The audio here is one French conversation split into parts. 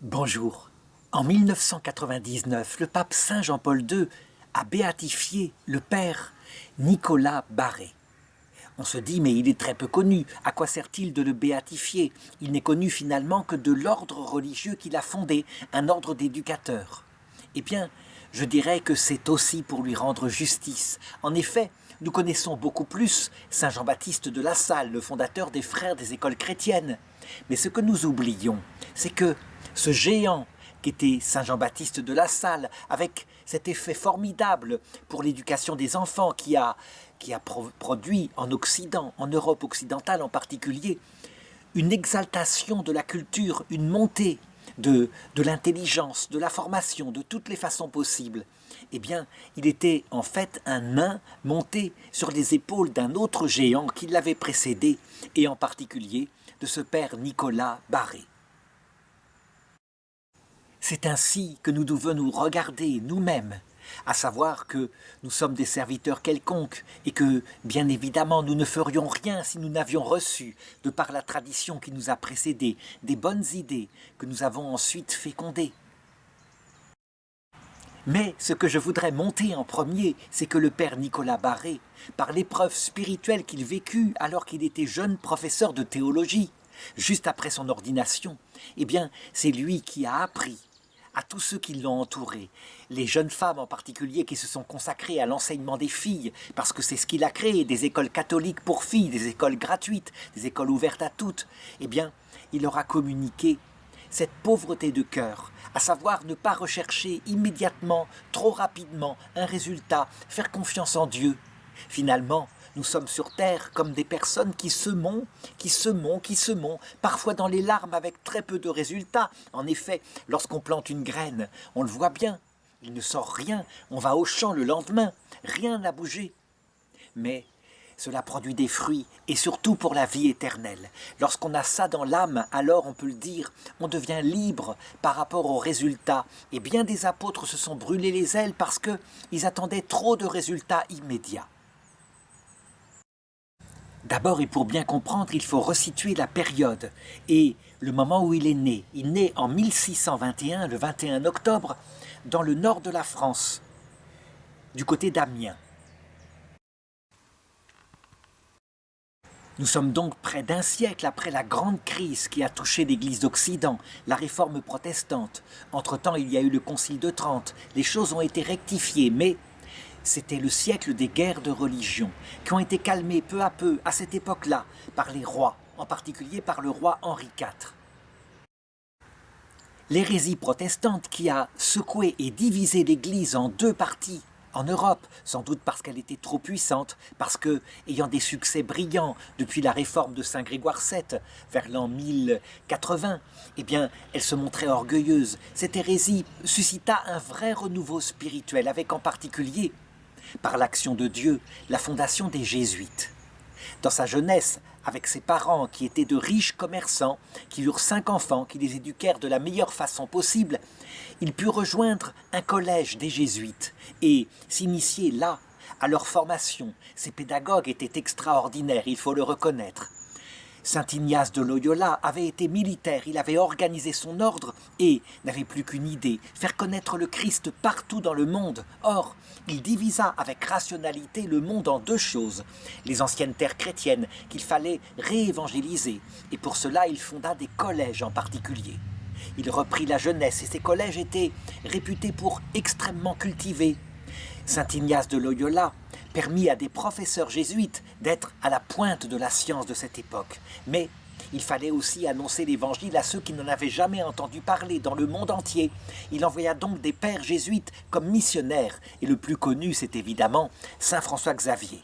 Bonjour. En 1999, le pape Saint Jean-Paul II a béatifié le père Nicolas Barré. On se dit, mais il est très peu connu, à quoi sert-il de le béatifier? Il n'est connu finalement que de l'ordre religieux qu'il a fondé, un ordre d'éducateurs. Eh bien, je dirais que c'est aussi pour lui rendre justice. En effet, nous connaissons beaucoup plus Saint Jean-Baptiste de La Salle, le fondateur des Frères des écoles chrétiennes. Mais ce que nous oublions, c'est que ce géant qu'était Saint Jean-Baptiste de La Salle, avec cet effet formidable pour l'éducation des enfants qui a produit en Occident, en Europe occidentale en particulier, une exaltation de la culture, une montée de l'intelligence, de la formation, de toutes les façons possibles. Eh bien, il était en fait un nain monté sur les épaules d'un autre géant qui l'avait précédé, et en particulier de ce père Nicolas Barré. C'est ainsi que nous devons nous regarder nous-mêmes, à savoir que nous sommes des serviteurs quelconques et que, bien évidemment, nous ne ferions rien si nous n'avions reçu, de par la tradition qui nous a précédés, des bonnes idées que nous avons ensuite fécondées. Mais ce que je voudrais monter en premier, c'est que le père Nicolas Barré, par l'épreuve spirituelle qu'il vécut alors qu'il était jeune professeur de théologie, juste après son ordination, eh bien, c'est lui qui a appris à tous ceux qui l'ont entouré, les jeunes femmes en particulier qui se sont consacrées à l'enseignement des filles, parce que c'est ce qu'il a créé, des écoles catholiques pour filles, des écoles gratuites, des écoles ouvertes à toutes, eh bien, il leur a communiqué cette pauvreté de cœur, à savoir ne pas rechercher immédiatement, trop rapidement, un résultat, faire confiance en Dieu. Finalement, nous sommes sur terre comme des personnes qui semons, parfois dans les larmes avec très peu de résultats. En effet, lorsqu'on plante une graine, on le voit bien, il ne sort rien, on va au champ le lendemain, rien n'a bougé. Mais cela produit des fruits, et surtout pour la vie éternelle. Lorsqu'on a ça dans l'âme, alors on peut le dire, on devient libre par rapport aux résultats. Et bien des apôtres se sont brûlés les ailes parce qu'ils attendaient trop de résultats immédiats. D'abord, et pour bien comprendre, il faut resituer la période et le moment où il est né. Il naît en 1621, le 21 octobre, dans le nord de la France, du côté d'Amiens. Nous sommes donc près d'un siècle après la grande crise qui a touché l'Église d'Occident, la réforme protestante. Entre-temps, il y a eu le Concile de Trente. Les choses ont été rectifiées, mais c'était le siècle des guerres de religion, qui ont été calmées peu à peu à cette époque-là par les rois, en particulier par le roi Henri IV. L'hérésie protestante qui a secoué et divisé l'Église en deux parties en Europe, sans doute parce qu'elle était trop puissante, parce que, ayant des succès brillants depuis la réforme de Saint Grégoire VII, vers l'an 1080, eh bien, elle se montrait orgueilleuse. Cette hérésie suscita un vrai renouveau spirituel, avec en particulier, par l'action de Dieu, la fondation des Jésuites. Dans sa jeunesse, avec ses parents qui étaient de riches commerçants, qui eurent 5 enfants, qui les éduquèrent de la meilleure façon possible, il put rejoindre un collège des Jésuites et s'initier là à leur formation. Ces pédagogues étaient extraordinaires, il faut le reconnaître. Saint Ignace de Loyola avait été militaire, il avait organisé son ordre et n'avait plus qu'une idée, faire connaître le Christ partout dans le monde. Or, il divisa avec rationalité le monde en deux choses, les anciennes terres chrétiennes qu'il fallait réévangéliser, et pour cela il fonda des collèges en particulier. Il reprit la jeunesse et ces collèges étaient réputés pour extrêmement cultivés. Saint Ignace de Loyola permit à des professeurs jésuites d'être à la pointe de la science de cette époque. Mais il fallait aussi annoncer l'évangile à ceux qui n'en avaient jamais entendu parler dans le monde entier. Il envoya donc des pères jésuites comme missionnaires, et le plus connu, c'est évidemment Saint François Xavier.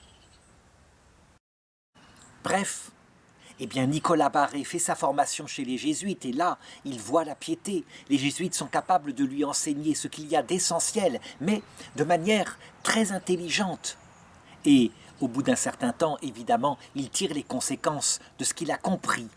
Bref, eh bien, Nicolas Barré fait sa formation chez les Jésuites et là, il voit la piété. Les Jésuites sont capables de lui enseigner ce qu'il y a d'essentiel, mais de manière très intelligente. Et au bout d'un certain temps, évidemment, il tire les conséquences de ce qu'il a compris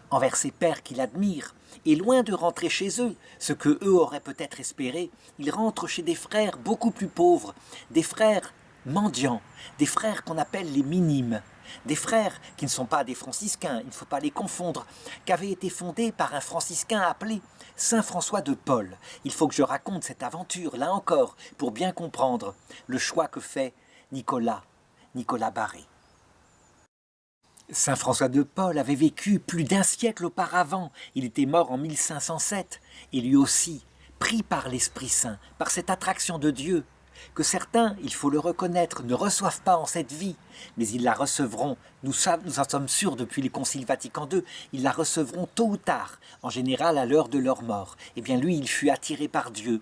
envers ses pères qu'il admire. Et loin de rentrer chez eux, ce que eux auraient peut-être espéré, il rentre chez des frères beaucoup plus pauvres, des frères mendiants, des frères qu'on appelle les minimes. des frères qui ne sont pas des franciscains, il ne faut pas les confondre, qui avaient été fondés par un franciscain appelé Saint François de Paule. Il faut que je raconte cette aventure, là encore, pour bien comprendre le choix que fait Nicolas Barré. Saint François de Paule avait vécu plus d'un siècle auparavant, il était mort en 1507, et lui aussi, pris par l'Esprit Saint, par cette attraction de Dieu, que certains, il faut le reconnaître, ne reçoivent pas en cette vie, mais ils la recevront, nous en sommes sûrs depuis le Concile Vatican II, ils la recevront tôt ou tard, en général à l'heure de leur mort. Eh bien lui, il fut attiré par Dieu.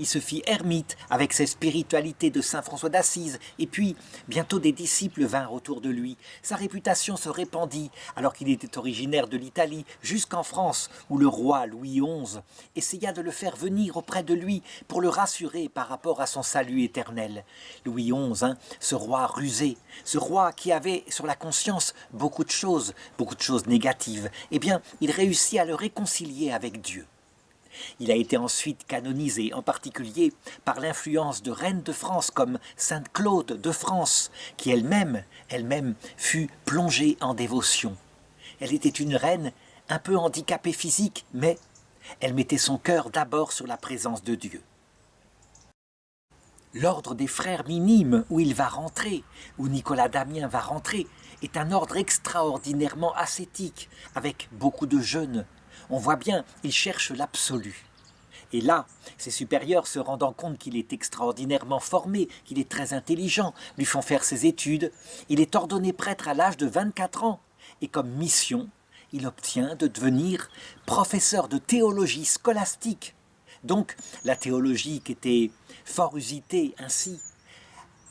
Il se fit ermite avec cette spiritualité de saint François d'Assise, et puis bientôt des disciples vinrent autour de lui. Sa réputation se répandit, alors qu'il était originaire de l'Italie, jusqu'en France, où le roi Louis XI essaya de le faire venir auprès de lui pour le rassurer par rapport à son salut éternel. Louis XI, ce roi rusé, ce roi qui avait sur la conscience beaucoup de choses négatives, eh bien, il réussit à le réconcilier avec Dieu. Il a été ensuite canonisé, en particulier par l'influence de reines de France comme Sainte Claude de France, qui elle-même fut plongée en dévotion. Elle était une reine un peu handicapée physique, mais elle mettait son cœur d'abord sur la présence de Dieu. L'ordre des frères minimes où il va rentrer, où Nicolas Damien va rentrer, est un ordre extraordinairement ascétique, avec beaucoup de jeûnes. On voit bien, il cherche l'absolu. Et là, ses supérieurs, se rendant compte qu'il est extraordinairement formé, qu'il est très intelligent, lui font faire ses études. Il est ordonné prêtre à l'âge de 24 ans. Et comme mission, il obtient de devenir professeur de théologie scolastique. Donc, la théologie qui était fort usitée ainsi,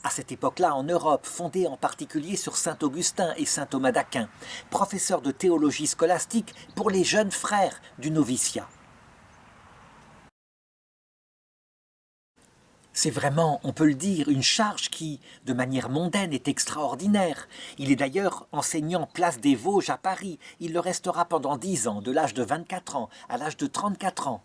à cette époque-là en Europe, fondée en particulier sur saint Augustin et saint Thomas d'Aquin, professeur de théologie scolastique pour les jeunes frères du noviciat. C'est vraiment, on peut le dire, une charge qui, de manière mondaine, est extraordinaire. Il est d'ailleurs enseignant place des Vosges à Paris. Il le restera pendant 10 ans, de l'âge de 24 ans à l'âge de 34 ans.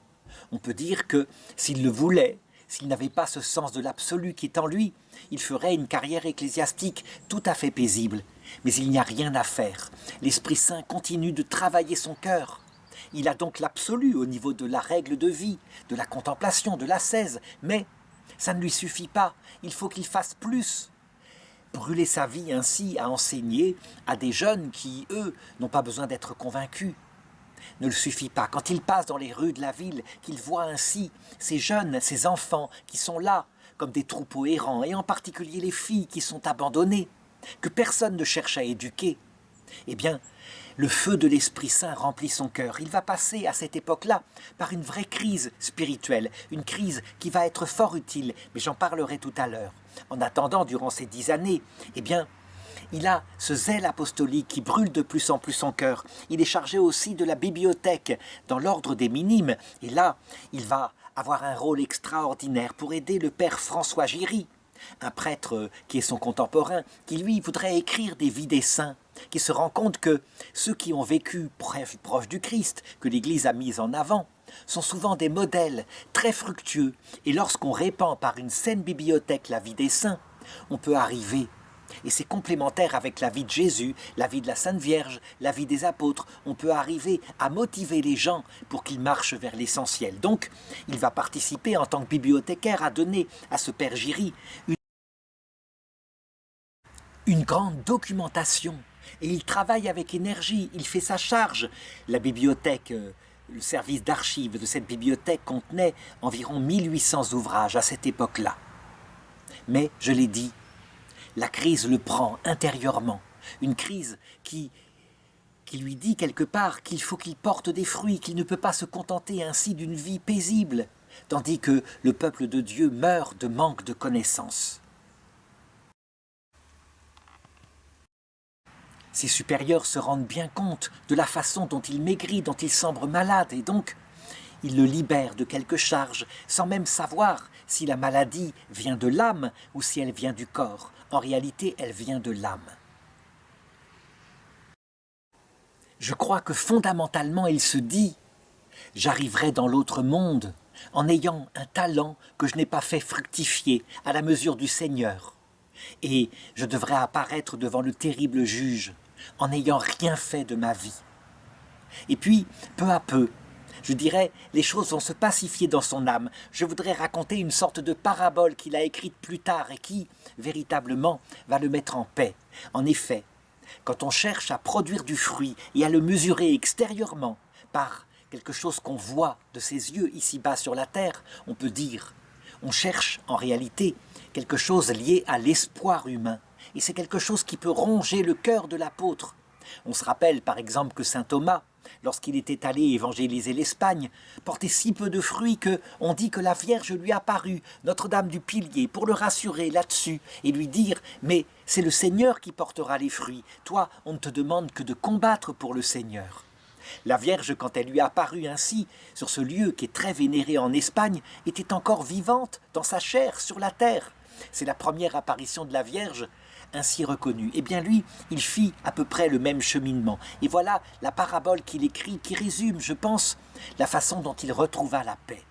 On peut dire que, s'il le voulait, s'il n'avait pas ce sens de l'absolu qui est en lui, il ferait une carrière ecclésiastique tout à fait paisible. Mais il n'y a rien à faire. L'Esprit Saint continue de travailler son cœur. Il a donc l'absolu au niveau de la règle de vie, de la contemplation, de l'ascèse, mais ça ne lui suffit pas. Il faut qu'il fasse plus. Brûler sa vie ainsi à enseigner à des jeunes qui, eux, n'ont pas besoin d'être convaincus, ne le suffit pas. Quand il passe dans les rues de la ville, qu'il voit ainsi ces jeunes, ces enfants qui sont là, comme des troupeaux errants, et en particulier les filles qui sont abandonnées, que personne ne cherche à éduquer, eh bien, le feu de l'Esprit Saint remplit son cœur. Il va passer à cette époque-là par une vraie crise spirituelle, une crise qui va être fort utile, mais j'en parlerai tout à l'heure. En attendant, durant ces 10 années, eh bien, il a ce zèle apostolique qui brûle de plus en plus son cœur. Il est chargé aussi de la bibliothèque dans l'ordre des minimes. Et là, il va avoir un rôle extraordinaire pour aider le père François Giry, un prêtre qui est son contemporain, qui lui voudrait écrire des vies des saints, qui se rend compte que ceux qui ont vécu proche du Christ, que l'Église a mis en avant, sont souvent des modèles très fructueux. Et lorsqu'on répand par une saine bibliothèque la vie des saints, on peut arriver. Et c'est complémentaire avec la vie de Jésus, la vie de la Sainte Vierge, la vie des apôtres. On peut arriver à motiver les gens pour qu'ils marchent vers l'essentiel. Donc, il va participer en tant que bibliothécaire à donner à ce père Giry une grande documentation. Et il travaille avec énergie, il fait sa charge. La bibliothèque, le service d'archives de cette bibliothèque contenait environ 1800 ouvrages à cette époque-là. Mais, je l'ai dit, la crise le prend intérieurement, une crise qui lui dit quelque part qu'il faut qu'il porte des fruits, qu'il ne peut pas se contenter ainsi d'une vie paisible, tandis que le peuple de Dieu meurt de manque de connaissances. Ses supérieurs se rendent bien compte de la façon dont il maigrit, dont il semble malade, et donc ils le libèrent de quelques charges, sans même savoir si la maladie vient de l'âme ou si elle vient du corps. En réalité, elle vient de l'âme. Je crois que fondamentalement, il se dit « J'arriverai dans l'autre monde en ayant un talent que je n'ai pas fait fructifier à la mesure du Seigneur. et je devrais apparaître devant le terrible juge en n'ayant rien fait de ma vie. Et puis, peu à peu, je dirais, les choses vont se pacifier dans son âme. Je voudrais raconter une sorte de parabole qu'il a écrite plus tard et qui, véritablement, va le mettre en paix. En effet, quand on cherche à produire du fruit et à le mesurer extérieurement par quelque chose qu'on voit de ses yeux ici-bas sur la terre, on peut dire, on cherche en réalité quelque chose lié à l'espoir humain. Et c'est quelque chose qui peut ronger le cœur de l'apôtre. On se rappelle par exemple que saint Thomas, lorsqu'il était allé évangéliser l'Espagne, portait si peu de fruits qu'on dit que la Vierge lui apparut, Notre-Dame du Pilier, pour le rassurer là-dessus et lui dire « Mais c'est le Seigneur qui portera les fruits, toi on ne te demande que de combattre pour le Seigneur ». La Vierge, quand elle lui apparut ainsi, sur ce lieu qui est très vénéré en Espagne, était encore vivante dans sa chair sur la terre. C'est la première apparition de la Vierge ainsi reconnue. Eh bien lui, il fit à peu près le même cheminement. Et voilà la parabole qu'il écrit, qui résume, je pense, la façon dont il retrouva la paix.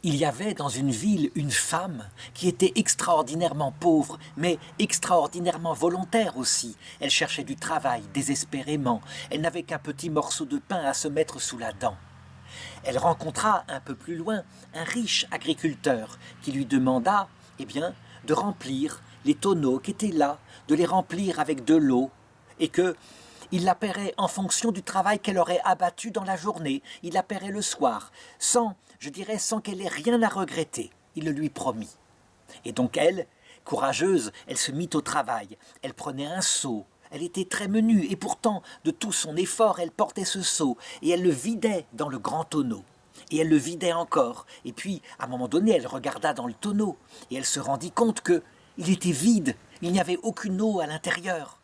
Il y avait dans une ville une femme qui était extraordinairement pauvre, mais extraordinairement volontaire aussi. Elle cherchait du travail désespérément. Elle n'avait qu'un petit morceau de pain à se mettre sous la dent. Elle rencontra un peu plus loin un riche agriculteur qui lui demanda, eh bien, de remplir les tonneaux qui étaient là, de les remplir avec de l'eau, et que il la paierait en fonction du travail qu'elle aurait abattu dans la journée. Il la paierait le soir, sans qu'elle ait rien à regretter. Il le lui promit. Et donc elle, courageuse, elle se mit au travail. Elle prenait un seau. Elle était très menue, et pourtant, de tout son effort, elle portait ce seau, et elle le vidait dans le grand tonneau. Et elle le vidait encore. Et puis, à un moment donné, elle regarda dans le tonneau, et elle se rendit compte qu'il était vide. Il n'y avait aucune eau à l'intérieur.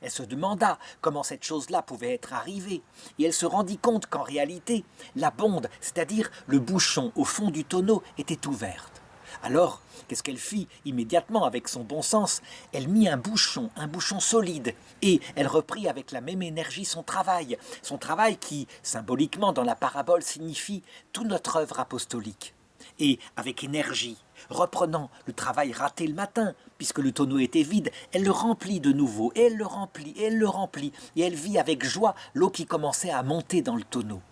Elle se demanda comment cette chose-là pouvait être arrivée, et elle se rendit compte qu'en réalité, la bonde, c'est-à-dire le bouchon au fond du tonneau, était ouverte. Alors, qu'est-ce qu'elle fit immédiatement avec son bon sens? Elle mit un bouchon solide, et elle reprit avec la même énergie son travail qui, symboliquement dans la parabole, signifie toute notre œuvre apostolique. Et avec énergie, reprenant le travail raté le matin, puisque le tonneau était vide, elle le remplit de nouveau, et elle le remplit, et elle le remplit, et elle vit avec joie l'eau qui commençait à monter dans le tonneau.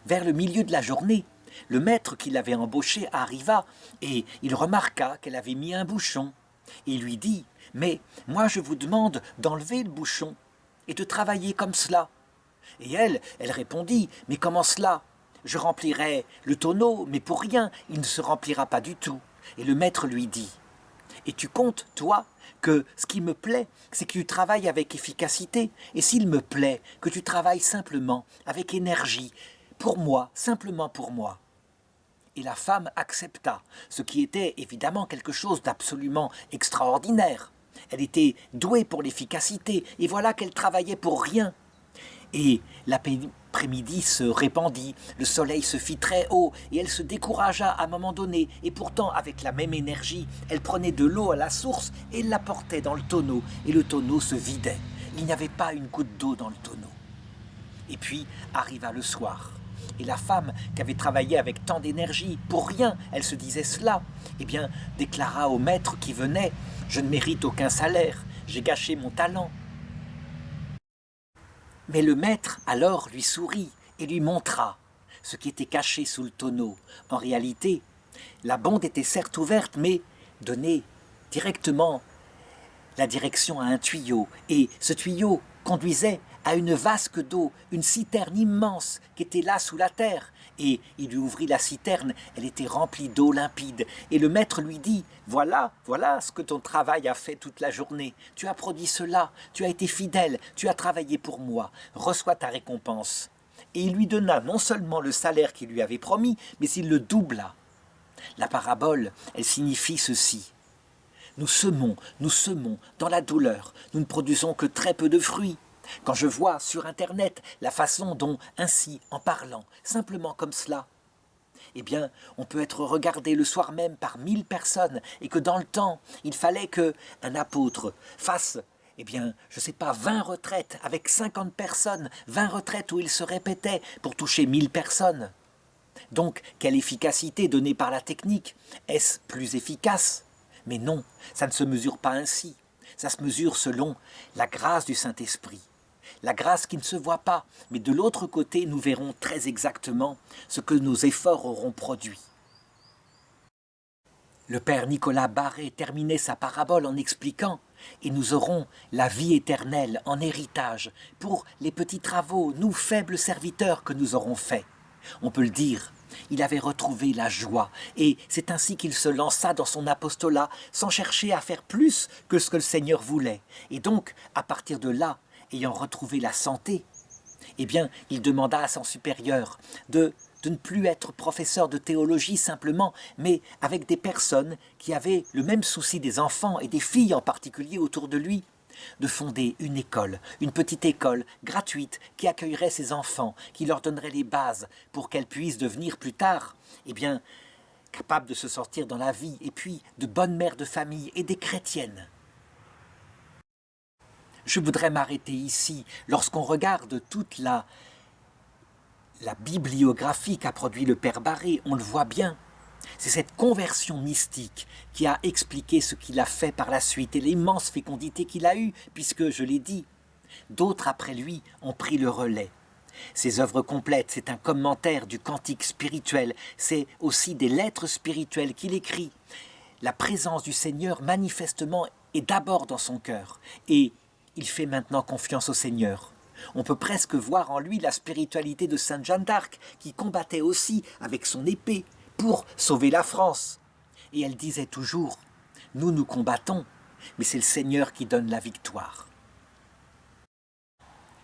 Vers le milieu de la journée, le maître qui l'avait embauchée arriva, et il remarqua qu'elle avait mis un bouchon, et lui dit « Mais moi je vous demande d'enlever le bouchon, et de travailler comme cela. » Et elle répondit « Mais comment cela ? Je remplirai le tonneau, mais pour rien, il ne se remplira pas du tout. » Et le maître lui dit « Et tu comptes, toi, que ce qui me plaît, c'est que tu travailles avec efficacité, et s'il me plaît, que tu travailles simplement, avec énergie, pour moi, simplement pour moi. » Et la femme accepta, ce qui était évidemment quelque chose d'absolument extraordinaire. Elle était douée pour l'efficacité, et voilà qu'elle travaillait pour rien. Et l'après-midi se répandit, le soleil se fit très haut, et elle se découragea à un moment donné, et pourtant avec la même énergie, elle prenait de l'eau à la source et la portait dans le tonneau, et le tonneau se vidait. Il n'y avait pas une goutte d'eau dans le tonneau. Et puis arriva le soir, et la femme qui avait travaillé avec tant d'énergie, pour rien, elle se disait cela, eh bien, déclara au maître qui venait « Je ne mérite aucun salaire, j'ai gâché mon talent. » Mais le maître alors lui sourit et lui montra ce qui était caché sous le tonneau. En réalité, la bonde était certes ouverte, mais donnait directement la direction à un tuyau. Et ce tuyau conduisait à une vasque d'eau, une citerne immense qui était là sous la terre. Et il lui ouvrit la citerne, elle était remplie d'eau limpide. Et le maître lui dit « Voilà ce que ton travail a fait toute la journée. Tu as produit cela, tu as été fidèle, tu as travaillé pour moi. Reçois ta récompense. » Et il lui donna non seulement le salaire qu'il lui avait promis, mais il le doubla. La parabole, elle signifie ceci. Nous semons dans la douleur. Nous ne produisons que très peu de fruits. Quand je vois sur Internet la façon dont, ainsi, en parlant, simplement comme cela, eh bien, on peut être regardé le soir même par 1000 personnes et que dans le temps, il fallait qu'un apôtre fasse, eh bien, je ne sais pas, 20 retraites avec 50 personnes, 20 retraites où il se répétait pour toucher 1000 personnes. Donc, quelle efficacité donnée par la technique? Est-ce plus efficace? Mais non, ça ne se mesure pas ainsi. Ça se mesure selon la grâce du Saint-Esprit. La grâce qui ne se voit pas, mais de l'autre côté, nous verrons très exactement ce que nos efforts auront produit. Le père Nicolas Barré terminait sa parabole en expliquant « Et nous aurons la vie éternelle en héritage pour les petits travaux, nous faibles serviteurs que nous aurons faits. » On peut le dire, il avait retrouvé la joie et c'est ainsi qu'il se lança dans son apostolat sans chercher à faire plus que ce que le Seigneur voulait. Et donc, à partir de là, ayant retrouvé la santé, eh bien, il demanda à son supérieur de ne plus être professeur de théologie simplement, mais avec des personnes qui avaient le même souci des enfants et des filles en particulier autour de lui, de fonder une école, une petite école gratuite qui accueillerait ces enfants, qui leur donnerait les bases pour qu'elles puissent devenir plus tard, eh bien, capables de se sortir dans la vie et puis de bonnes mères de famille et des chrétiennes. Je voudrais m'arrêter ici. Lorsqu'on regarde toute la bibliographie qu'a produit le Père Barré, on le voit bien. C'est cette conversion mystique qui a expliqué ce qu'il a fait par la suite et l'immense fécondité qu'il a eue, puisque, je l'ai dit, d'autres après lui ont pris le relais. Ses œuvres complètes, c'est un commentaire du cantique spirituel, c'est aussi des lettres spirituelles qu'il écrit. La présence du Seigneur, manifestement, est d'abord dans son cœur, et il fait maintenant confiance au Seigneur. On peut presque voir en lui la spiritualité de Sainte Jeanne d'Arc, qui combattait aussi avec son épée pour sauver la France. Et elle disait toujours, nous combattons, mais c'est le Seigneur qui donne la victoire.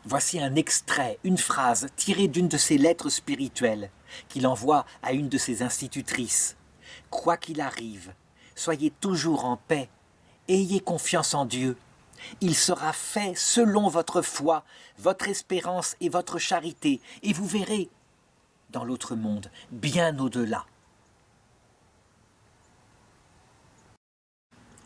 Voici un extrait, une phrase tirée d'une de ses lettres spirituelles qu'il envoie à une de ses institutrices. « Quoi qu'il arrive, soyez toujours en paix, ayez confiance en Dieu. Il sera fait selon votre foi, votre espérance et votre charité, et vous verrez, dans l'autre monde, bien au-delà. »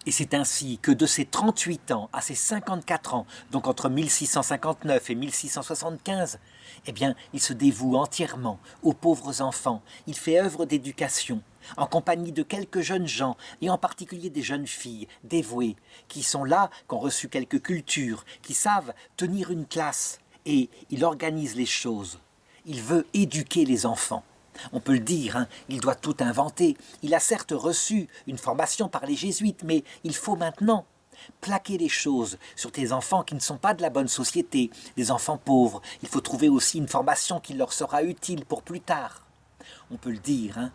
Et c'est ainsi que de ses 38 ans à ses 54 ans, donc entre 1659 et 1675, eh bien, il se dévoue entièrement aux pauvres enfants. Il fait œuvre d'éducation, en compagnie de quelques jeunes gens, et en particulier des jeunes filles dévouées, qui sont là, qui ont reçu quelques cultures, qui savent tenir une classe, et il organise les choses. Il veut éduquer les enfants. On peut le dire, hein, il doit tout inventer. Il a certes reçu une formation par les jésuites, mais il faut maintenant plaquer les choses sur des enfants qui ne sont pas de la bonne société, des enfants pauvres. Il faut trouver aussi une formation qui leur sera utile pour plus tard. On peut le dire, hein,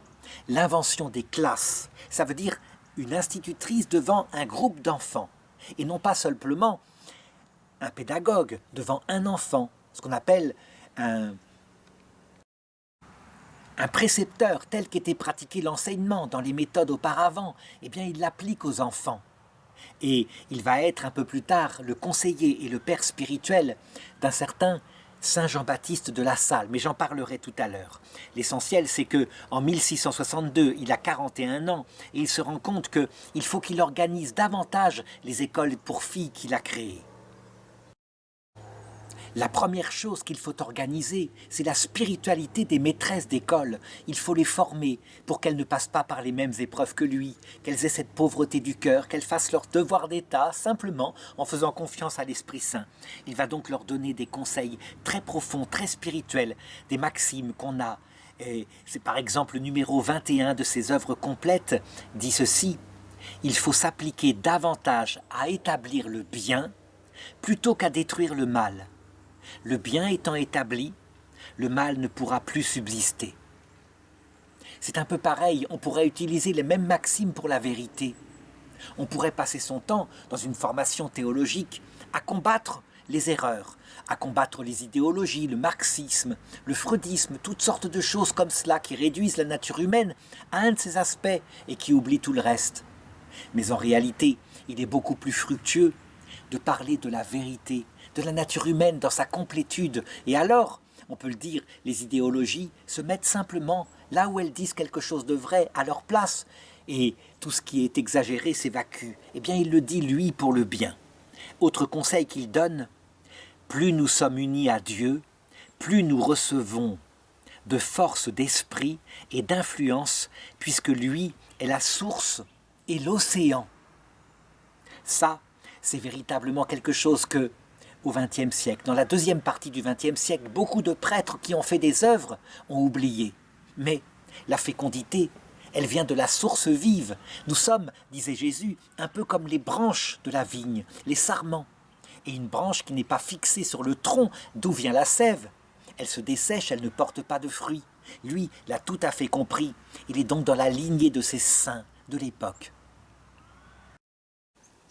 l'invention des classes, ça veut dire une institutrice devant un groupe d'enfants, et non pas simplement un pédagogue devant un enfant, ce qu'on appelle un précepteur tel qu'était pratiqué l'enseignement dans les méthodes auparavant, eh bien il l'applique aux enfants. Et il va être un peu plus tard le conseiller et le père spirituel d'un certain Saint Jean-Baptiste de La Salle, mais j'en parlerai tout à l'heure. L'essentiel, c'est qu'en 1662, il a 41 ans et il se rend compte qu'il faut qu'il organise davantage les écoles pour filles qu'il a créées. La première chose qu'il faut organiser, c'est la spiritualité des maîtresses d'école. Il faut les former pour qu'elles ne passent pas par les mêmes épreuves que lui, qu'elles aient cette pauvreté du cœur, qu'elles fassent leur devoir d'État simplement en faisant confiance à l'Esprit Saint. Il va donc leur donner des conseils très profonds, très spirituels, des maximes qu'on a. C'est par exemple le numéro 21 de ses œuvres complètes, dit ceci: « Il faut s'appliquer davantage à établir le bien plutôt qu'à détruire le mal. Le bien étant établi, le mal ne pourra plus subsister. » C'est un peu pareil, on pourrait utiliser les mêmes maximes pour la vérité. On pourrait passer son temps dans une formation théologique à combattre les erreurs, à combattre les idéologies, le marxisme, le freudisme, toutes sortes de choses comme cela qui réduisent la nature humaine à un de ses aspects et qui oublient tout le reste. Mais en réalité, il est beaucoup plus fructueux de parler de la vérité, de la nature humaine dans sa complétude. Et alors, on peut le dire, les idéologies se mettent simplement là où elles disent quelque chose de vrai, à leur place, et tout ce qui est exagéré s'évacue. Eh bien, il le dit, lui, pour le bien. Autre conseil qu'il donne, plus nous sommes unis à Dieu, plus nous recevons de force d'esprit et d'influence, puisque lui est la source et l'océan. Ça, c'est véritablement quelque chose que, au XXe siècle, dans la deuxième partie du XXe siècle, beaucoup de prêtres qui ont fait des œuvres ont oublié. Mais la fécondité, elle vient de la source vive. Nous sommes, disait Jésus, un peu comme les branches de la vigne, les sarments. Et une branche qui n'est pas fixée sur le tronc d'où vient la sève, elle se dessèche, elle ne porte pas de fruits. Lui l'a tout à fait compris. Il est donc dans la lignée de ces saints de l'époque.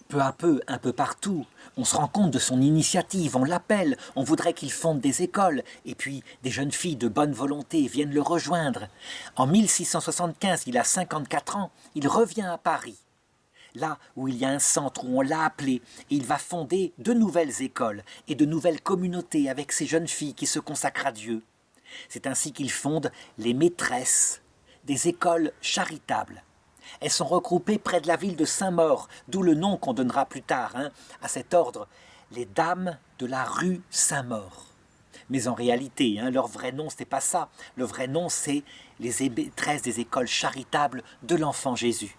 Peu à peu, un peu partout, on se rend compte de son initiative, on l'appelle, on voudrait qu'il fonde des écoles, et puis des jeunes filles de bonne volonté viennent le rejoindre. En 1675, il a 54 ans, il revient à Paris, là où il y a un centre où on l'a appelé, et il va fonder de nouvelles écoles et de nouvelles communautés avec ces jeunes filles qui se consacrent à Dieu. C'est ainsi qu'il fonde les maîtresses des écoles charitables. Elles sont regroupées près de la ville de Saint-Maur, d'où le nom qu'on donnera plus tard à cet ordre, les Dames de la rue Saint-Maur. Mais en réalité, leur vrai nom, ce n'est pas ça. Le vrai nom, c'est les maîtresses des écoles charitables de l'Enfant Jésus.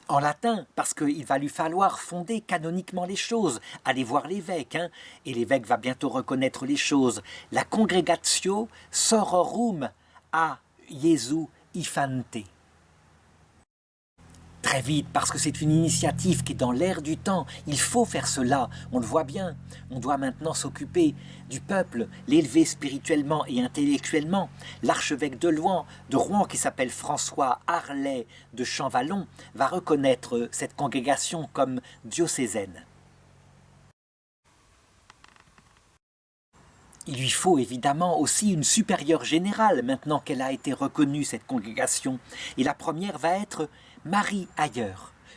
En latin, parce qu'il va lui falloir fonder canoniquement les choses, aller voir l'évêque, et l'évêque va bientôt reconnaître les choses. La Congregatio Sororum a Jesu Ifante. Très vite, parce que c'est une initiative qui est dans l'air du temps. Il faut faire cela, on le voit bien. On doit maintenant s'occuper du peuple, l'élever spirituellement et intellectuellement. L'archevêque de Rouen, qui s'appelle François Harlet de Champvallon, va reconnaître cette congrégation comme diocésaine. Il lui faut évidemment aussi une supérieure générale, maintenant qu'elle a été reconnue, cette congrégation. Et la première va être Marie Ayer,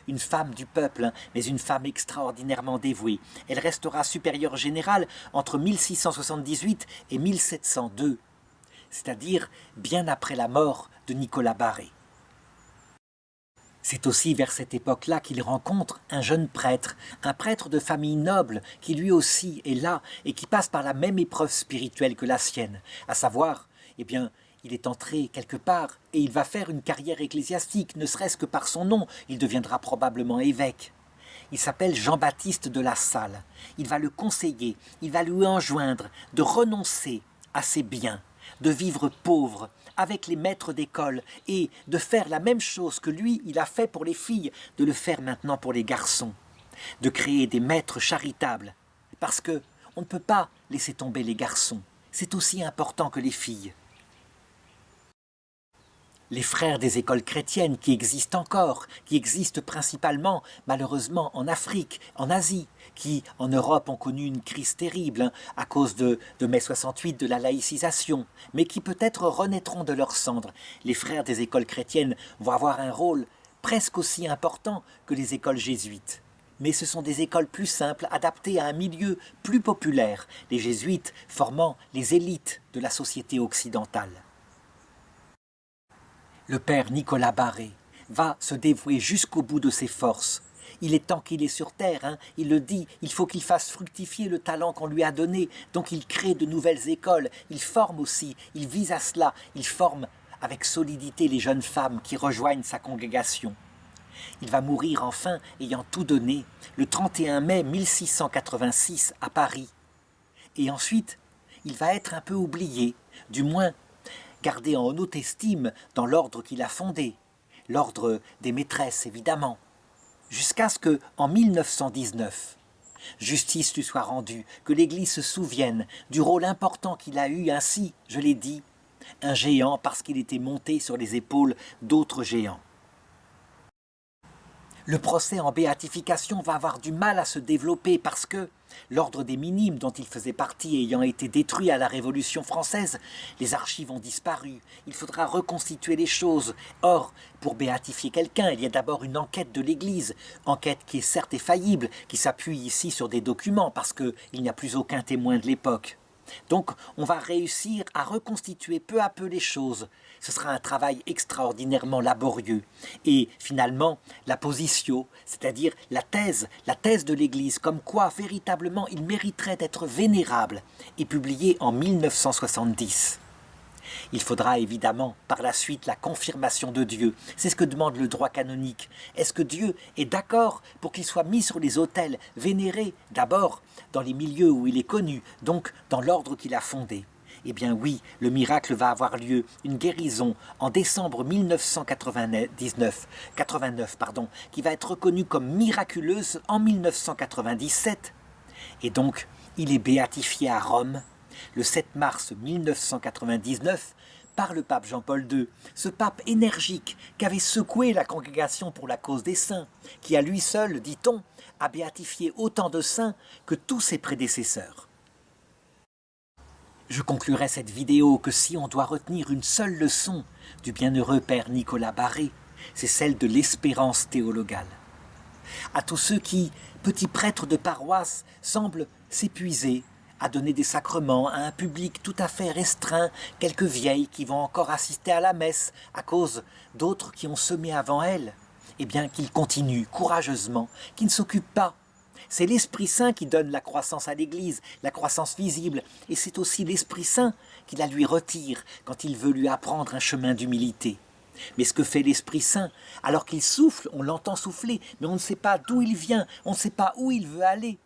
une femme du peuple, mais une femme extraordinairement dévouée. Elle restera supérieure générale entre 1678 et 1702, c'est-à-dire bien après la mort de Nicolas Barré. C'est aussi vers cette époque-là qu'il rencontre un jeune prêtre, un prêtre de famille noble, qui lui aussi est là et qui passe par la même épreuve spirituelle que la sienne, à savoir, il est entré quelque part et il va faire une carrière ecclésiastique, ne serait-ce que par son nom, il deviendra probablement évêque. Il s'appelle Jean-Baptiste de la Salle. Il va le conseiller, il va lui enjoindre de renoncer à ses biens, de vivre pauvre, avec les maîtres d'école et de faire la même chose que lui, il a fait pour les filles, de le faire maintenant pour les garçons, de créer des maîtres charitables, parce que on ne peut pas laisser tomber les garçons, c'est aussi important que les filles. Les frères des écoles chrétiennes qui existent encore, qui existent principalement, malheureusement, en Afrique, en Asie, qui, en Europe, ont connu une crise terrible à cause de mai 68, de la laïcisation, mais qui peut-être renaîtront de leurs cendres. Les frères des écoles chrétiennes vont avoir un rôle presque aussi important que les écoles jésuites. Mais ce sont des écoles plus simples, adaptées à un milieu plus populaire, les jésuites formant les élites de la société occidentale. Le père Nicolas Barré va se dévouer jusqu'au bout de ses forces. Il est temps qu'il est sur terre, il le dit, il faut qu'il fasse fructifier le talent qu'on lui a donné. Donc il crée de nouvelles écoles, il forme aussi, il vise à cela, il forme avec solidité les jeunes femmes qui rejoignent sa congrégation. Il va mourir enfin, ayant tout donné, le 31 mai 1686 à Paris. Et ensuite, il va être un peu oublié, du moins gardé en haute estime dans l'ordre qu'il a fondé, l'ordre des maîtresses évidemment, jusqu'à ce que, en 1919, justice lui soit rendue, que l'Église se souvienne du rôle important qu'il a eu ainsi, je l'ai dit, un géant parce qu'il était monté sur les épaules d'autres géants. Le procès en béatification va avoir du mal à se développer parce que l'ordre des minimes dont il faisait partie ayant été détruit à la Révolution française, les archives ont disparu. Il faudra reconstituer les choses. Or, pour béatifier quelqu'un, il y a d'abord une enquête de l'Église, enquête qui est certes faillible, qui s'appuie ici sur des documents parce qu'il n'y a plus aucun témoin de l'époque. Donc, on va réussir à reconstituer peu à peu les choses. Ce sera un travail extraordinairement laborieux. Et finalement, la positio, c'est-à-dire la thèse de l'Église, comme quoi véritablement il mériterait d'être vénérable, est publiée en 1970. Il faudra évidemment par la suite la confirmation de Dieu. C'est ce que demande le droit canonique. Est-ce que Dieu est d'accord pour qu'il soit mis sur les autels, vénéré d'abord dans les milieux où il est connu, donc dans l'ordre qu'il a fondé? Eh bien oui, le miracle va avoir lieu, une guérison en décembre 1989, qui va être reconnue comme miraculeuse en 1997. Et donc, il est béatifié à Rome le 7 mars 1999 par le pape Jean-Paul II, ce pape énergique qui avait secoué la congrégation pour la cause des saints, qui à lui seul, dit-on, a béatifié autant de saints que tous ses prédécesseurs. Je conclurai cette vidéo que si on doit retenir une seule leçon du bienheureux père Nicolas Barré, c'est celle de l'espérance théologale. À tous ceux qui, petits prêtres de paroisse, semblent s'épuiser à donner des sacrements à un public tout à fait restreint, quelques vieilles qui vont encore assister à la messe à cause d'autres qui ont semé avant elles, eh bien qu'ils continuent courageusement, qu'ils ne s'occupent pas. C'est l'Esprit Saint qui donne la croissance à l'Église, la croissance visible, et c'est aussi l'Esprit Saint qui la lui retire quand il veut lui apprendre un chemin d'humilité. Mais ce que fait l'Esprit Saint, alors qu'il souffle, on l'entend souffler, mais on ne sait pas d'où il vient, on ne sait pas où il veut aller.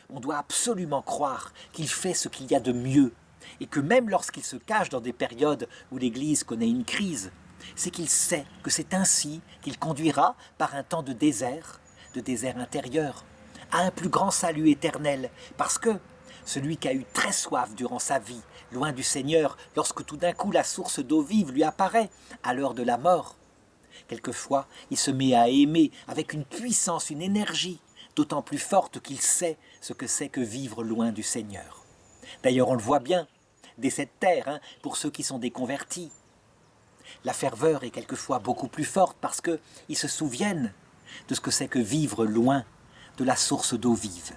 On doit absolument croire qu'il fait ce qu'il y a de mieux, et que même lorsqu'il se cache dans des périodes où l'Église connaît une crise, c'est qu'il sait que c'est ainsi qu'il conduira par un temps de désert intérieur, à un plus grand salut éternel, parce que celui qui a eu très soif durant sa vie, loin du Seigneur, lorsque tout d'un coup la source d'eau vive lui apparaît à l'heure de la mort, quelquefois il se met à aimer avec une puissance, une énergie, d'autant plus forte qu'il sait ce que c'est que vivre loin du Seigneur. D'ailleurs, on le voit bien, dès cette terre, pour ceux qui sont des convertis. La ferveur est quelquefois beaucoup plus forte parce qu'ils se souviennent de ce que c'est que vivre loin de la source d'eau vive.